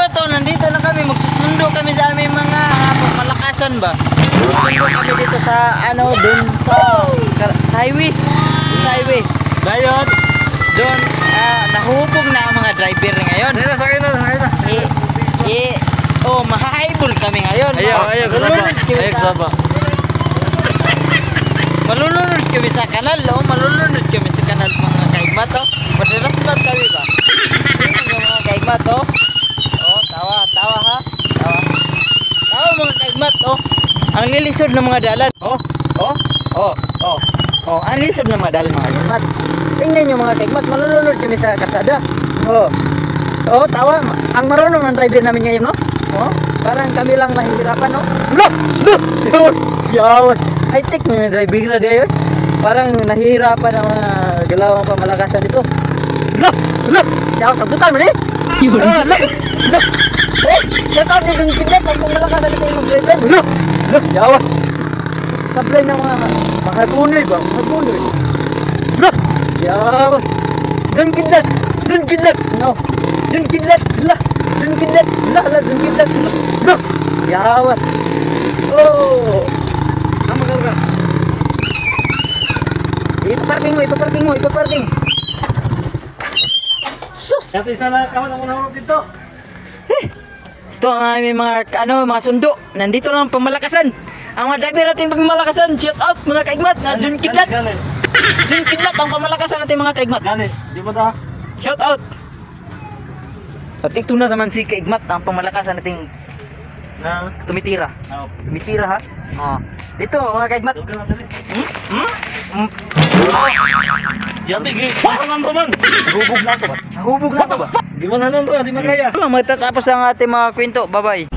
Kaigmat oh, nandito na kami. Magsusundo kami sa aming mga palakasan ba. Magsusundo kami dito sa ano, dun sa highway. Sa highway. Dayon. Doon, nahubog na ang mga driver ngayon. Sakay na. Oh, mahahaibol kami ngayon. Ayaw, kasaba. Malulunod kami sa kanal, oh. Malulunod kami sa kanal mga kaigmat, oh. Madalas ba kami ba? Yung mga kaigmat, oh. Oh, tawa ha. Tawa mga kaigmat, oh. Ang lilisod ng mga dalan, oh. Ang lilisod ng mga dalan mga kaigmat. Tingnan nyo mga kaigmat, malulunod kami sa kasada. Oh, tawa. Ang marunong ang driver namin ngayon, no? Oh, parang kami lang mahihirapan, no? Yawon. High-tech mga driver na din yun. Parang nahihirapan ang mga galawang pamalakasan dito. Yaw, sabutan mo rin. Shout out din yung kidnap ang pamalakasan dito yung driver. Yaw. Sablay ng mga tunay ba? Mga tunay. Yaw. Dun kidnap. No. Dun kidnap. Yaw. Oh. Magaga. Ipaparking mo. Sus! Dati sana kawan ang unang dito. Ito ang aming mga sundo. Nandito lang pamalakasan. Ang mga driver natin pamalakasan. Shout out mga kaigmat. Jun Kidlat ang pamalakasan natin mga kaigmat. Di ba ta? Shout out. At ito na naman si kaigmat ang pamalakasan natin tumitira. Tumitira ha. Ito mga kaigmat. Yan tigi. Roman. Nahubog na ako ba? Di man hanon to, di man kaya. Matatapos ang ating mga kwento. Bye-bye.